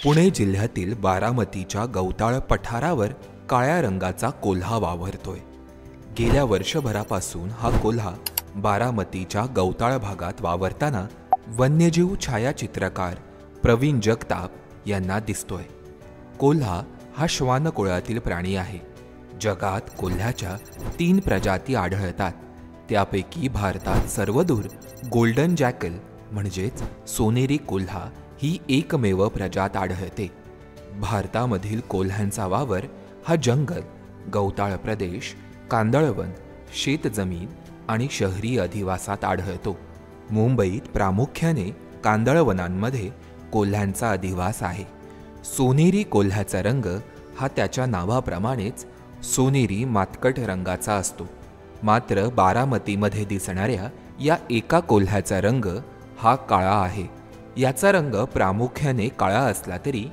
पुणे जिल्ह्यातील बारामतीच्या गवताळ पठारावर काळ्या रंगाचा कोल्हा वावरतोय। गेल्या वर्षभरापासून हा कोल्हा बारामतीच्या गवताळ भागात वावरताना वन्यजीव छायाचित्रकार प्रवीण जगताप यांना दिसतोय। कोल्हा हा श्वान कुळातील प्राणी आहे। जगात कोल्ह्याच्या 3 प्रजाती आढळतात। त्यापैकी भारतात सर्वदूर गोल्डन जॅकल म्हणजेच सोनेरी कोल्हा ही एकमेव प्रजात आढळते। भारतामधील कोल्ह्यांचा वावर हा जंगल, गवताळ प्रदेश, कांदळवन, शेतजमीन आणि शहरी अधिवासात आढळतो। मुंबईत प्रामुख्याने कांदळवनांमध्ये कोल्ह्यांचा अधिवास आहे। सोनेरी कोल्ह्याचा रंग हा त्याच्या नावाप्रमाणेच सोनेरी मातकट रंगाचा असतो। मात्र बारामतीमध्ये दिसणाऱ्या या एका कोल्ह्याचा रंग हा काळा आहे। याचा रंग प्रामुख्याने काळा असला तरी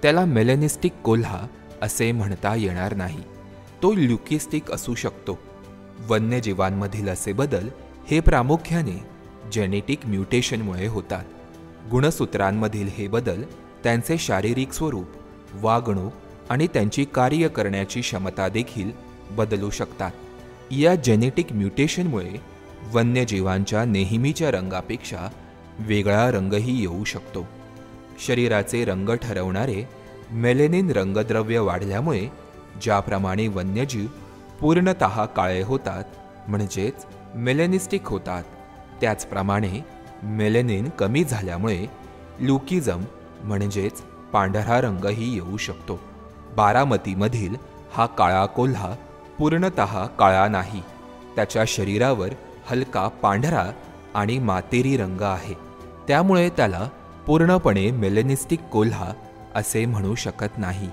त्याला मेलॅनिस्टिक कोल्हा असे म्हणता येणार नाही। तो ल्युकिस्टिक असू शकतो। वन्यजीवांमधील असे बदल हे प्रामुख्याने जेनेटिक म्युटेशनमुळे होतात। गुणसूत्रांमधील हे बदल त्यांचे शारीरिक स्वरूप, वागणूक आणि त्यांची कार्य करण्याची क्षमता देखील बदलू शकतात। या जेनेटिक म्युटेशनमुळे वन्यजीवांच्या नेहमीच्या रंगापेक्षा वेगळा रंगही येऊ शकतो। शरीराचे रंग ठरवणारे मेलेनिन रंगद्रव्य वाढल्यामुळे ज्याप्रमाणे वन्यजीव पूर्णतः काळे होतात म्हणजेच मेलॅनिस्टिक होतात, त्याचप्रमाणे मेलेनिन कमी झाल्यामुळे ल्युकिझम म्हणजेच पांढरा रंगही येऊ शकतो। बारामतीमधील हा काळा कोल्हा पूर्णतः काळा नाही। त्याच्या शरीरावर हलका पांढरा आणि मातेरी रंग आहे। त्यामुळे त्याला पूर्णपणे मेलॅनिस्टिक कोल्हा असे म्हणू शकत नाही।